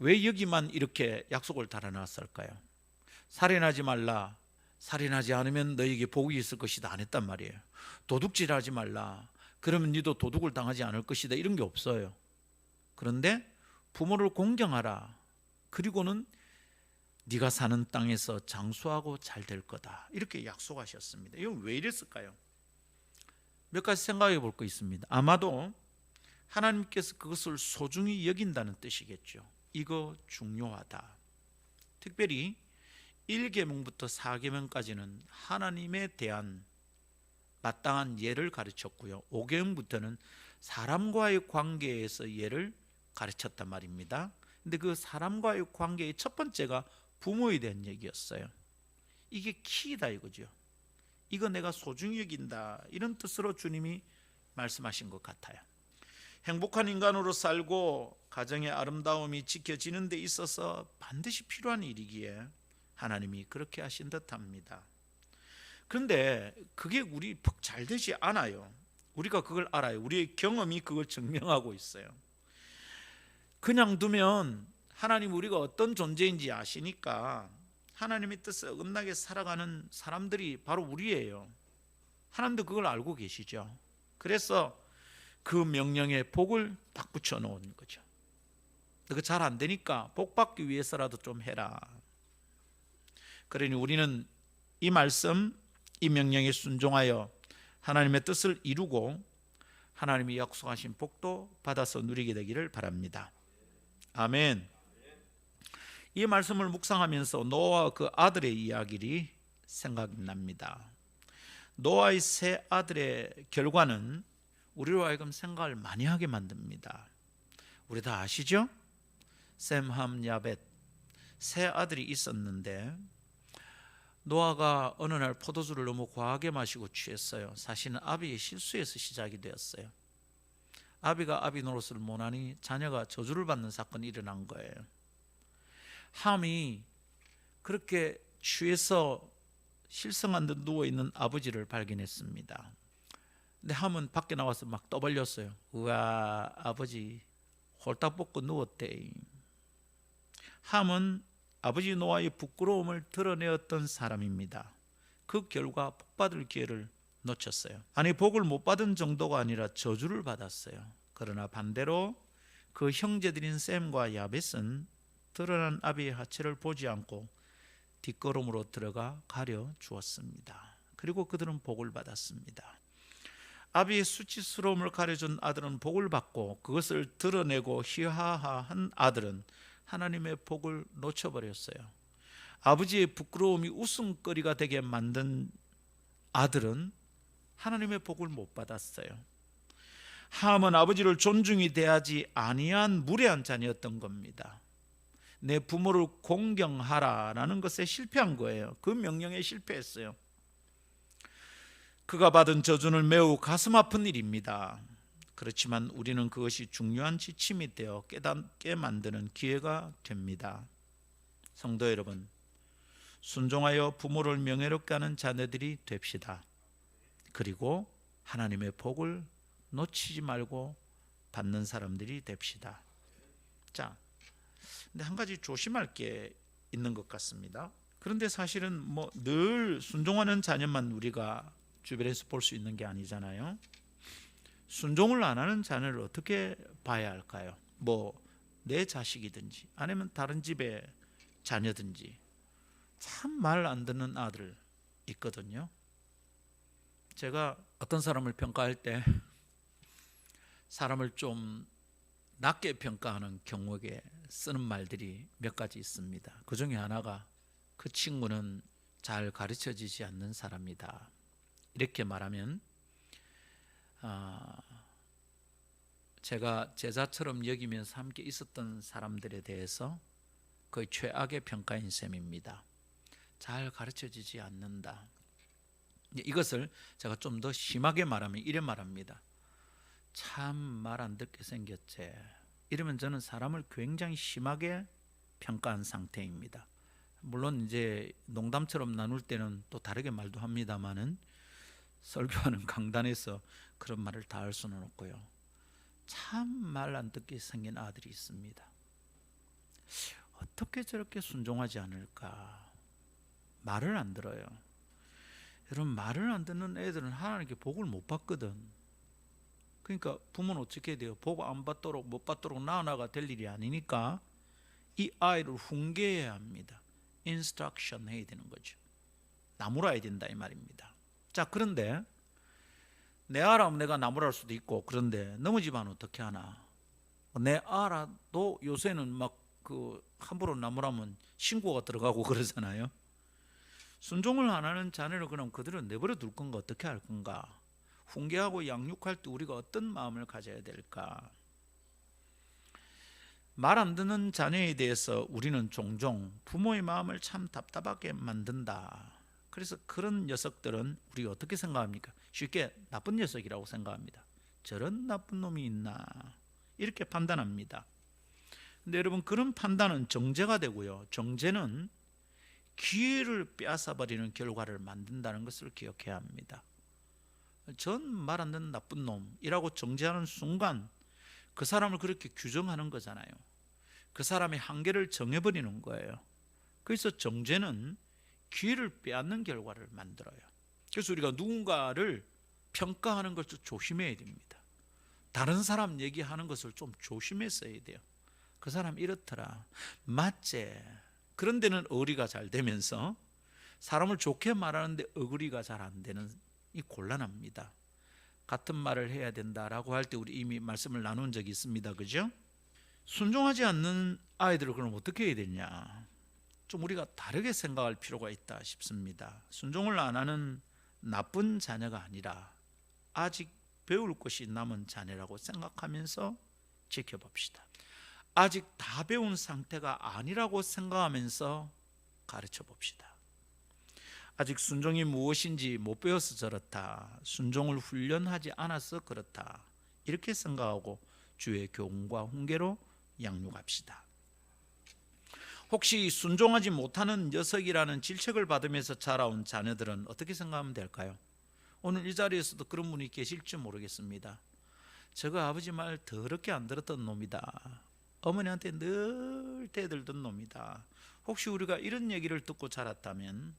왜 여기만 이렇게 약속을 달아놨을까요? 살인하지 말라. 살인하지 않으면 너에게 복이 있을 것이다 안 했단 말이에요. 도둑질하지 말라. 그러면 너도 도둑을 당하지 않을 것이다 이런 게 없어요. 그런데 부모를 공경하라. 그리고는 네가 사는 땅에서 장수하고 잘 될 거다. 이렇게 약속하셨습니다. 이건 왜 이랬을까요? 몇 가지 생각해 볼 거 있습니다. 아마도 하나님께서 그것을 소중히 여긴다는 뜻이겠죠. 이거 중요하다. 특별히 1계명부터 4계명까지는 하나님에 대한 마땅한 예를 가르쳤고요. 5계명부터는 사람과의 관계에서 예를 가르쳤단 말입니다. 근데 그 사람과의 관계의 첫 번째가 부모에 대한 얘기였어요. 이게 키다 이거죠. 이거 내가 소중히 여긴다 이런 뜻으로 주님이 말씀하신 것 같아요. 행복한 인간으로 살고 가정의 아름다움이 지켜지는 데 있어서 반드시 필요한 일이기에 하나님이 그렇게 하신 듯합니다. 그런데 그게 우리 잘 되지 않아요. 우리가 그걸 알아요. 우리의 경험이 그걸 증명하고 있어요. 그냥 두면 하나님 우리가 어떤 존재인지 아시니까 하나님의 뜻에 어긋나게 살아가는 사람들이 바로 우리예요. 하나님도 그걸 알고 계시죠. 그래서 그 명령에 복을 딱 붙여 놓은 거죠. 그거 잘 안 되니까 복 받기 위해서라도 좀 해라. 그러니 우리는 이 말씀, 이 명령에 순종하여 하나님의 뜻을 이루고 하나님이 약속하신 복도 받아서 누리게 되기를 바랍니다. 아멘. 이 말씀을 묵상하면서 노아와 그 아들의 이야기를 생각납니다. 노아의 세 아들의 결과는 우리로 하여금 생각을 많이 하게 만듭니다. 우리 다 아시죠? 셈, 함, 야벳 세 아들이 있었는데 노아가 어느 날 포도주를 너무 과하게 마시고 취했어요. 사실은 아비의 실수에서 시작이 되었어요. 아비가 아비 노릇을 못하니 자녀가 저주를 받는 사건이 일어난 거예요. 함이 그렇게 취해서 실성한 듯 누워있는 아버지를 발견했습니다. 근데 함은 밖에 나와서 막 떠벌렸어요. 우와, 아버지 홀딱 벗고 누웠대. 함은 아버지 노아의 부끄러움을 드러내었던 사람입니다. 그 결과 복받을 기회를 놓쳤어요. 아니 복을 못 받은 정도가 아니라 저주를 받았어요. 그러나 반대로 그 형제들인 셈과 야벳은 드러난 아비의 하체를 보지 않고 뒷걸음으로 들어가 가려 주었습니다. 그리고 그들은 복을 받았습니다. 아비의 수치스러움을 가려준 아들은 복을 받고 그것을 드러내고 희화화한 아들은 하나님의 복을 놓쳐버렸어요. 아버지의 부끄러움이 웃음거리가 되게 만든 아들은 하나님의 복을 못 받았어요. 함은 아버지를 존중히 대하지 아니한 무례한 자녀였던 겁니다. 내 부모를 공경하라라는 것에 실패한 거예요. 그 명령에 실패했어요. 그가 받은 저주는 매우 가슴 아픈 일입니다. 그렇지만 우리는 그것이 중요한 지침이 되어 깨닫게 만드는 기회가 됩니다. 성도 여러분, 순종하여 부모를 명예롭게 하는 자녀들이 됩시다. 그리고 하나님의 복을 놓치지 말고 받는 사람들이 됩시다. 자, 근데 한 가지 조심할 게 있는 것 같습니다. 그런데 사실은 늘 순종하는 자녀만 우리가 주변에서 볼 수 있는 게 아니잖아요. 순종을 안 하는 자녀를 어떻게 봐야 할까요? 내 자식이든지 아니면 다른 집의 자녀든지 참 말 안 듣는 아들 있거든요. 제가 어떤 사람을 평가할 때 사람을 좀 낮게 평가하는 경우에 쓰는 말들이 몇 가지 있습니다. 그 중에 하나가 그 친구는 잘 가르쳐지지 않는 사람이다. 이렇게 말하면 제가 제자처럼 여기면서 함께 있었던 사람들에 대해서 거의 최악의 평가인 셈입니다. 잘 가르쳐지지 않는다. 이것을 제가 좀 더 심하게 말하면 이래 말합니다. 참 말 안 듣게 생겼지. 이러면 저는 사람을 굉장히 심하게 평가한 상태입니다. 물론 이제 농담처럼 나눌 때는 또 다르게 말도 합니다만은 설교하는 강단에서 그런 말을 다 할 수는 없고요. 참 말 안 듣게 생긴 아들이 있습니다. 어떻게 저렇게 순종하지 않을까? 말을 안 들어요. 여러분, 말을 안 듣는 애들은 하나님께 복을 못 받거든. 그러니까 부모는 어떻게 돼요? 복 안 받도록 못 받도록 나아나가 될 일이 아니니까 이 아이를 훈계해야 합니다. 인스트럭션 해야 되는 거죠. 나무라야 된다 이 말입니다. 자, 그런데 내 아라면 내가 나무랄 수도 있고, 그런데 넘어지면 어떻게 하나? 내 아라도 요새는 함부로 나무라면 신고가 들어가고 그러잖아요. 순종을 안 하는 자녀를 그럼 그들은 내버려 둘 건가, 어떻게 할 건가? 훈계하고 양육할 때 우리가 어떤 마음을 가져야 될까? 말 안 듣는 자녀에 대해서 우리는 종종 부모의 마음을 참 답답하게 만든다. 그래서 그런 녀석들은 우리가 어떻게 생각합니까? 쉽게 나쁜 녀석이라고 생각합니다. 저런 나쁜 놈이 있나? 이렇게 판단합니다. 근데 여러분, 그런 판단은 정죄가 되고요. 정죄는 기회를 빼앗아버리는 결과를 만든다는 것을 기억해야 합니다. 전 말 안 듣는 나쁜 놈이라고 정죄하는 순간 그 사람을 그렇게 규정하는 거잖아요. 그 사람의 한계를 정해버리는 거예요. 그래서 정죄는 기회를 빼앗는 결과를 만들어요. 그래서 우리가 누군가를 평가하는 것을 조심해야 됩니다. 다른 사람 얘기하는 것을 좀 조심해서 해야 돼요. 그 사람 이렇더라, 맞지? 그런 데는 어리가 잘 되면서 사람을 좋게 말하는데 어구리가 잘 안 되는 이 곤란합니다. 같은 말을 해야 된다라고 할 때 우리 이미 말씀을 나눈 적이 있습니다. 그죠? 순종하지 않는 아이들을 그럼 어떻게 해야 되냐? 좀 우리가 다르게 생각할 필요가 있다 싶습니다. 순종을 안 하는 나쁜 자녀가 아니라 아직 배울 것이 남은 자녀라고 생각하면서 지켜봅시다. 아직 다 배운 상태가 아니라고 생각하면서 가르쳐 봅시다. 아직 순종이 무엇인지 못 배워서 저렇다, 순종을 훈련하지 않아서 그렇다, 이렇게 생각하고 주의 교훈과 훈계로 양육합시다. 혹시 순종하지 못하는 녀석이라는 질책을 받으면서 자라온 자녀들은 어떻게 생각하면 될까요? 오늘 이 자리에서도 그런 분이 계실지 모르겠습니다. 저거 아버지 말 더럽게 안 들었던 놈이다, 어머니한테 늘 대들던 놈이다. 혹시 우리가 이런 얘기를 듣고 자랐다면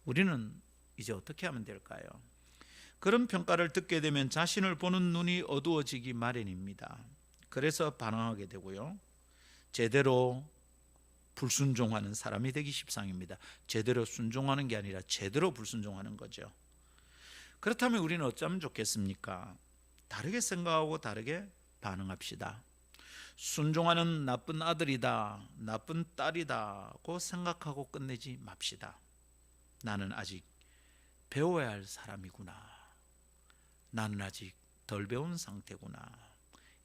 우리는 이제 어떻게 하면 될까요? 그런 평가를 듣게 되면 자신을 보는 눈이 어두워지기 마련입니다. 그래서 반항하게 되고요, 제대로 불순종하는 사람이 되기 십상입니다. 제대로 순종하는 게 아니라 제대로 불순종하는 거죠. 그렇다면 우리는 어쩌면 좋겠습니까? 다르게 생각하고 다르게 반응합시다. 순종하는 나쁜 아들이다, 나쁜 딸이다고 생각하고 끝내지 맙시다. 나는 아직 배워야 할 사람이구나. 나는 아직 덜 배운 상태구나.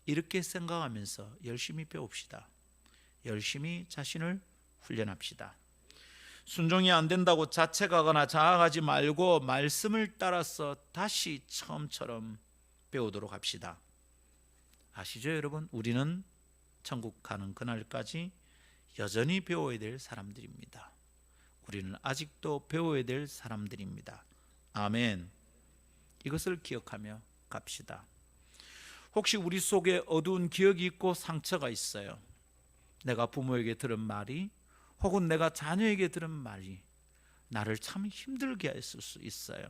이렇게 생각하면서 열심히 배웁시다. 열심히 자신을 훈련합시다. 순종이 안 된다고 자책하거나 자학하지 말고 말씀을 따라서 다시 처음처럼 배우도록 합시다. 아시죠, 여러분? 우리는 천국 가는 그날까지 여전히 배워야 될 사람들입니다. 우리는 아직도 배워야 될 사람들입니다. 아멘. 이것을 기억하며 갑시다. 혹시 우리 속에 어두운 기억이 있고 상처가 있어요. 내가 부모에게 들은 말이 혹은 내가 자녀에게 들은 말이 나를 참 힘들게 했을 수 있어요.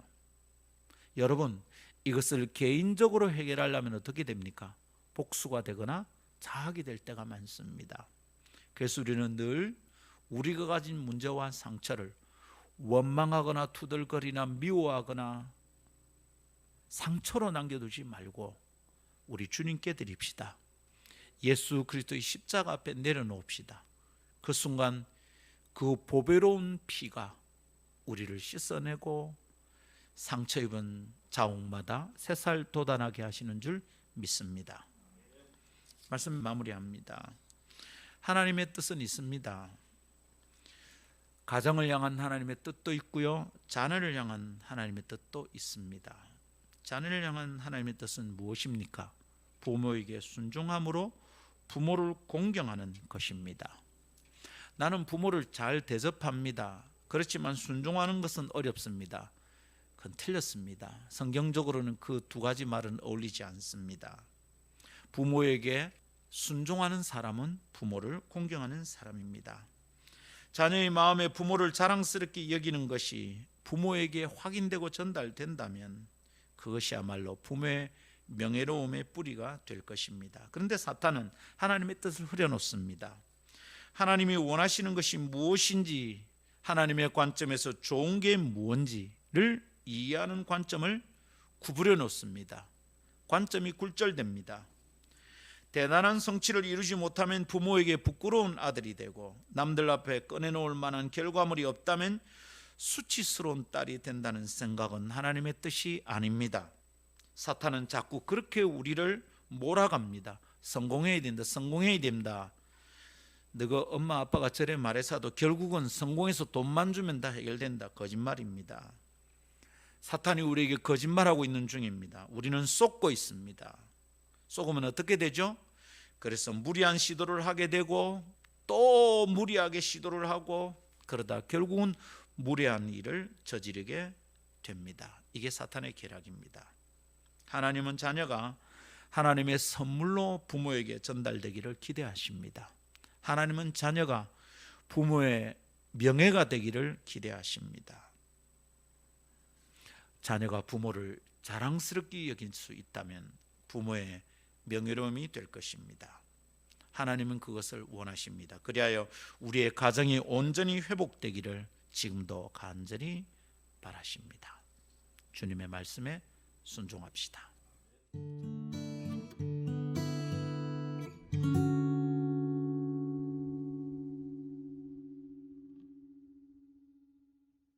여러분, 이것을 개인적으로 해결하려면 어떻게 됩니까? 복수가 되거나 자학이 될 때가 많습니다. 그래서 우리는 늘 우리가 가진 문제와 상처를 원망하거나 투덜거리나 미워하거나 상처로 남겨두지 말고 우리 주님께 드립시다. 예수 그리스도의 십자가 앞에 내려놓읍시다. 그 순간 그 보배로운 피가 우리를 씻어내고 상처 입은 자옥마다 새살 돋아나게 하시는 줄 믿습니다. 말씀 마무리합니다. 하나님의 뜻은 있습니다. 가정을 향한 하나님의 뜻도 있고요, 자녀를 향한 하나님의 뜻도 있습니다. 자녀를 향한 하나님의 뜻은 무엇입니까? 부모에게 순종함으로 부모를 공경하는 것입니다. 나는 부모를 잘 대접합니다. 그렇지만 순종하는 것은 어렵습니다. 그건 틀렸습니다. 성경적으로는 그 두 가지 말은 어울리지 않습니다. 부모에게 순종하는 사람은 부모를 공경하는 사람입니다. 자녀의 마음에 부모를 자랑스럽게 여기는 것이 부모에게 확인되고 전달된다면 그것이야말로 부모의 명예로움의 뿌리가 될 것입니다. 그런데 사탄은 하나님의 뜻을 흐려놓습니다. 하나님이 원하시는 것이 무엇인지, 하나님의 관점에서 좋은 게 무엇인지를 이해하는 관점을 구부려 놓습니다. 관점이 굴절됩니다. 대단한 성취를 이루지 못하면 부모에게 부끄러운 아들이 되고, 남들 앞에 꺼내놓을 만한 결과물이 없다면 수치스러운 딸이 된다는 생각은 하나님의 뜻이 아닙니다. 사탄은 자꾸 그렇게 우리를 몰아갑니다. 성공해야 된다, 성공해야 된다. 너가 엄마 아빠가 저래 말해서도 결국은 성공해서 돈만 주면 다 해결된다. 거짓말입니다. 사탄이 우리에게 거짓말하고 있는 중입니다. 우리는 속고 있습니다. 속으면 어떻게 되죠? 그래서 무리한 시도를 하게 되고 또 무리하게 시도를 하고, 그러다 결국은 무례한 일을 저지르게 됩니다. 이게 사탄의 계략입니다. 하나님은 자녀가 하나님의 선물로 부모에게 전달되기를 기대하십니다. 하나님은 자녀가 부모의 명예가 되기를 기대하십니다. 자녀가 부모를 자랑스럽게 여길 수 있다면 부모의 명예로움이 될 것입니다. 하나님은 그것을 원하십니다. 그리하여 우리의 가정이 온전히 회복되기를 지금도 간절히 바라십니다. 주님의 말씀에 순종합시다.